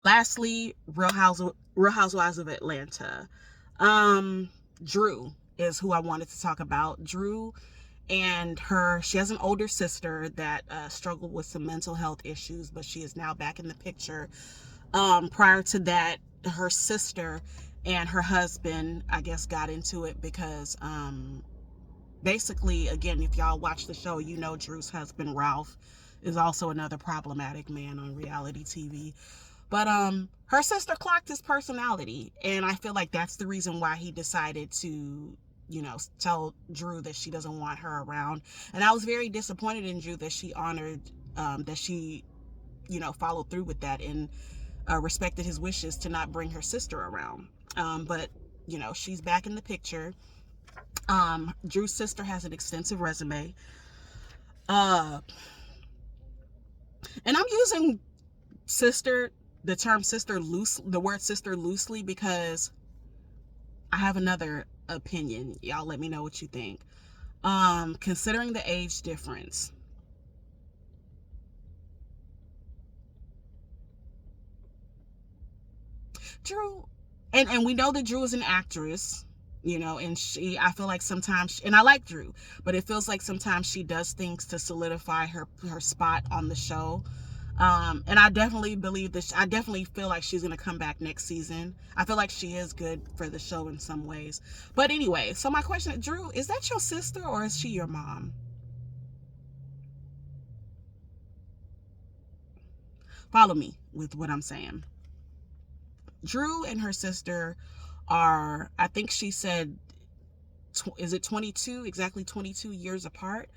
Lastly, Real Housewives of Atlanta. Drew is who I wanted to talk about. Drew and she has an older sister that struggled with some mental health issues, but she is now back in the picture. Prior to that, her sister and her husband, I guess, got into it because basically, again, if y'all watch the show, you know Drew's husband Ralph is also another problematic man on reality TV. But her sister clocked his personality, and I feel like that's the reason why he decided to, tell Drew that she doesn't want her around. And I was very disappointed in Drew that she honored, that she, followed through with that and respected his wishes to not bring her sister around. But she's back in the picture. Drew's sister has an extensive resume. Uh, and I'm using sister, the term sister the word sister loosely because I have another opinion. Y'all let me know what you think. Considering the age difference, Drew, and we know that Drew is an actress, and I feel like sometimes, and I like Drew, but it feels like sometimes she does things to solidify her spot on the show. And I definitely believe this. I definitely feel like she's gonna come back next season. I feel like she is good for the show in some ways. But anyway, so my question, Drew, is that your sister or is she your mom? Follow me with what I'm saying. Drew and her sister are, I think she said, is it 22? Exactly 22 years apart.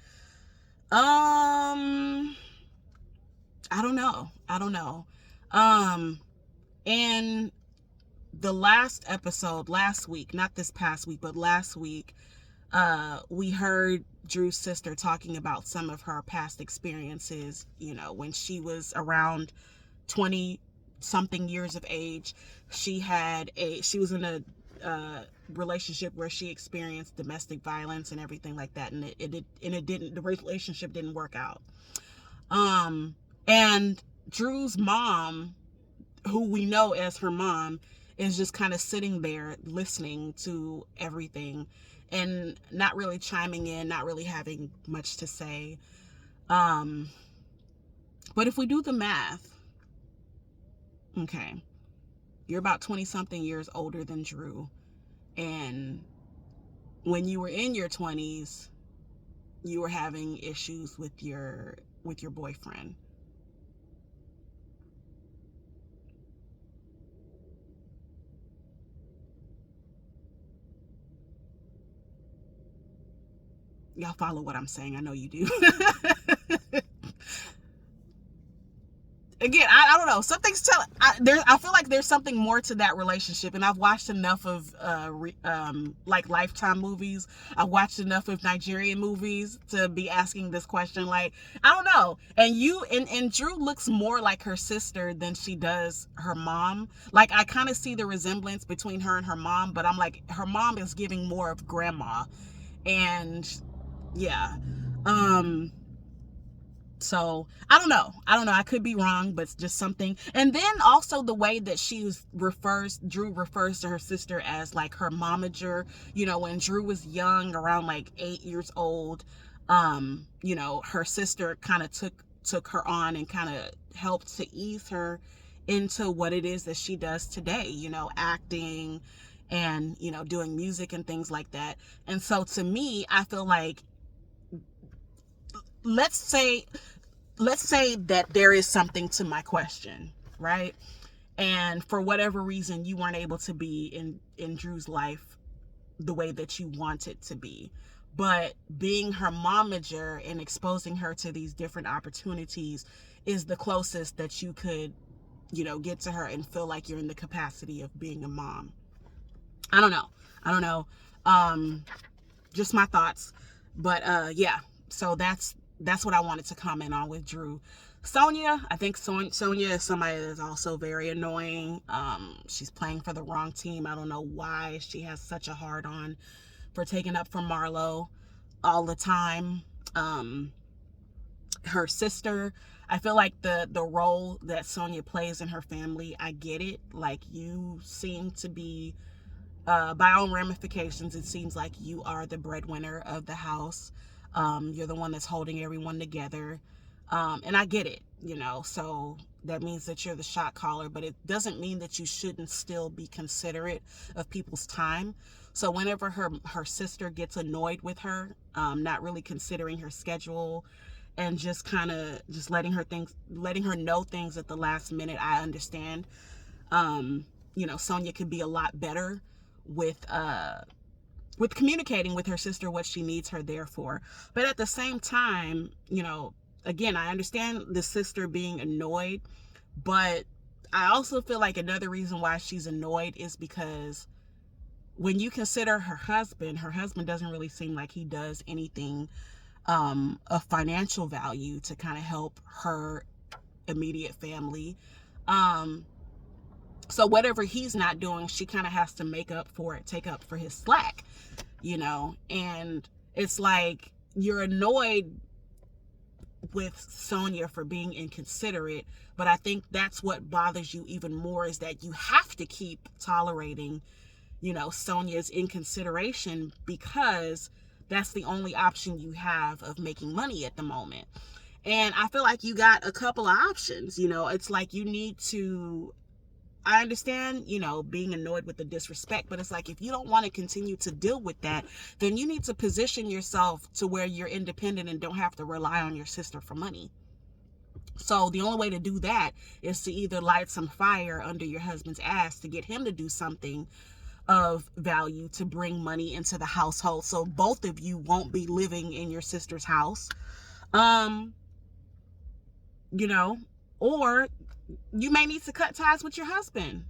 Um, I don't know. I don't know. Um, and the last episode last week, not this past week, but last week, we heard Drew's sister talking about some of her past experiences, when she was around 20 something years of age. She was in a relationship where she experienced domestic violence and everything like that, and it didn't, the relationship didn't work out. And Drew's mom, who we know as her mom, is just kind of sitting there listening to everything and not really chiming in, not really having much to say. Um, but if we do the math, okay, you're about 20 something years older than Drew. And when you were in your 20s, you were having issues with your boyfriend. Y'all follow what I'm saying? I know you do. Again, I don't know. Something's telling. I feel like there's something more to that relationship, and I've watched enough of like Lifetime movies. I've watched enough of Nigerian movies to be asking this question. Like, I don't know. And Drew looks more like her sister than she does her mom. Like, I kind of see the resemblance between her and her mom, but I'm like, her mom is giving more of grandma, and yeah. Um, so I don't know. I don't know. I could be wrong, but it's just something. And then also the way that Drew refers to her sister as like her momager. When Drew was young, around like 8 years old, her sister kind of took her on and kind of helped to ease her into what it is that she does today. Acting and doing music and things like that. And so to me, I feel like, let's say let's say that there is something to my question, right? And for whatever reason, you weren't able to be in Drew's life the way that you want it to be. But being her momager and exposing her to these different opportunities is the closest that you could, get to her and feel like you're in the capacity of being a mom. I don't know. I don't know. Um, just my thoughts. But yeah, so that's what I wanted to comment on with Drew. Sonya, I think Sonya is somebody that's also very annoying. She's playing for the wrong team. I don't know why she has such a hard on for taking up for Marlo all the time. Her sister, I feel like the role that Sonya plays in her family, I get it. Like, you seem to be, by own ramifications, it seems like you are the breadwinner of the house. You're the one that's holding everyone together. And I get it, so that means that you're the shot caller, but it doesn't mean that you shouldn't still be considerate of people's time. So whenever her sister gets annoyed with her, not really considering her schedule, and just kind of just letting her know things at the last minute, I understand. Sonya could be a lot better with communicating with her sister what she needs her there for. But at the same time, again, I understand the sister being annoyed, but I also feel like another reason why she's annoyed is because when you consider her husband doesn't really seem like he does anything of financial value to kind of help her immediate family. So whatever he's not doing, she kind of has to take up for his slack, and it's like you're annoyed with Sonya for being inconsiderate, but I think that's what bothers you even more, is that you have to keep tolerating, Sonya's inconsideration, because that's the only option you have of making money at the moment. And I feel like you got a couple of options. It's like you need to, I understand, being annoyed with the disrespect, but it's like, if you don't want to continue to deal with that, then you need to position yourself to where you're independent and don't have to rely on your sister for money. So the only way to do that is to either light some fire under your husband's ass to get him to do something of value to bring money into the household, so both of you won't be living in your sister's house. Or you may need to cut ties with your husband.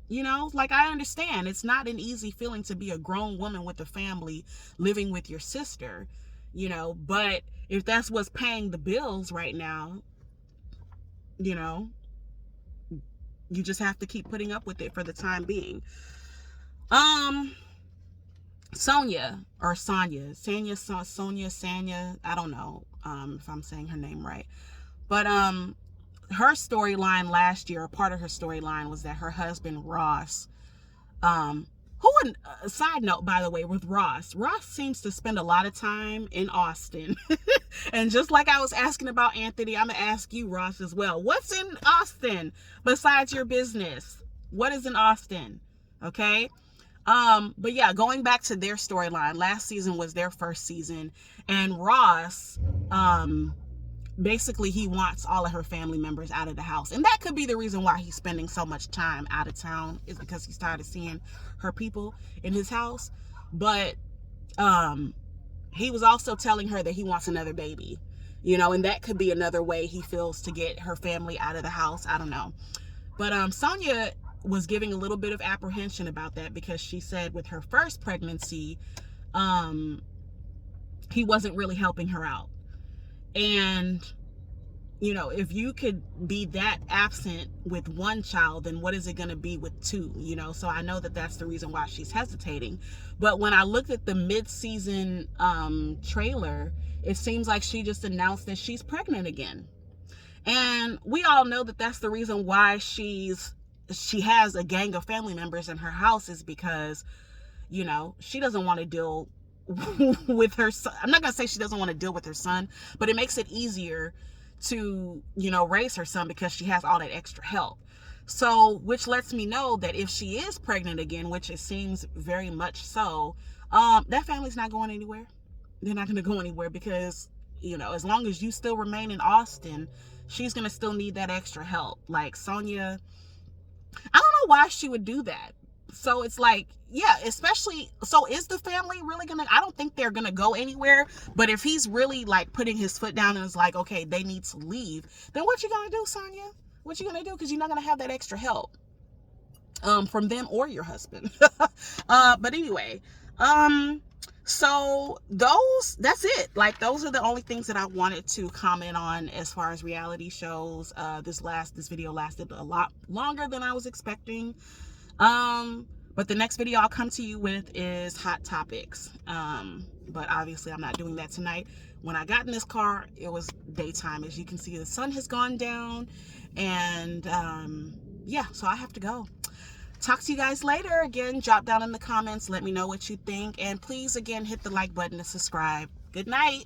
Like, I understand it's not an easy feeling to be a grown woman with a family living with your sister, but if that's what's paying the bills right now, you just have to keep putting up with it for the time being. Sonya, I don't know if I'm saying her name right, but her storyline last year, a part of her storyline was that her husband Ross, side note, by the way, with Ross seems to spend a lot of time in Austin. And just like I was asking about Anthony, I'm gonna ask you, Ross, as well. What's in Austin besides your business? What is in Austin? Okay. But yeah, going back to their storyline, last season was their first season, and Ross, basically he wants all of her family members out of the house, and that could be the reason why he's spending so much time out of town, is because he's tired of seeing her people in his house. But he was also telling her that he wants another baby, and that could be another way he feels to get her family out of the house. I don't know. But Sonya was giving a little bit of apprehension about that, because she said with her first pregnancy, he wasn't really helping her out. And if you could be that absent with one child, then what is it going to be with two? So I know that that's the reason why she's hesitating. But when I looked at the mid-season trailer, it seems like she just announced that she's pregnant again. And we all know that that's the reason why she has a gang of family members in her house, is because, she doesn't want to deal with her son. I'm not going to say she doesn't want to deal with her son, but it makes it easier to, raise her son, because she has all that extra help. So, which lets me know that if she is pregnant again, which it seems very much so, that family's not going anywhere. They're not going to go anywhere, because, as long as you still remain in Austin, she's going to still need that extra help. Like, Sonya, I don't know why she would do that. So it's like, yeah, especially, so is the family really gonna, I don't think they're gonna go anywhere, but if he's really like putting his foot down and is like, okay, they need to leave, then what you gonna do, Sonya? What you gonna do? Because you're not gonna have that extra help from them or your husband. But anyway, so that's it. Like, those are the only things that I wanted to comment on as far as reality shows. This video lasted a lot longer than I was expecting. But the next video I'll come to you with is hot topics. But obviously I'm not doing that tonight. When I got in this car, it was daytime. As you can see, the sun has gone down, and yeah, so I have to go. Talk to you guys later. Again, drop down in the comments, let me know what you think, and please again hit the like button to subscribe. Good night.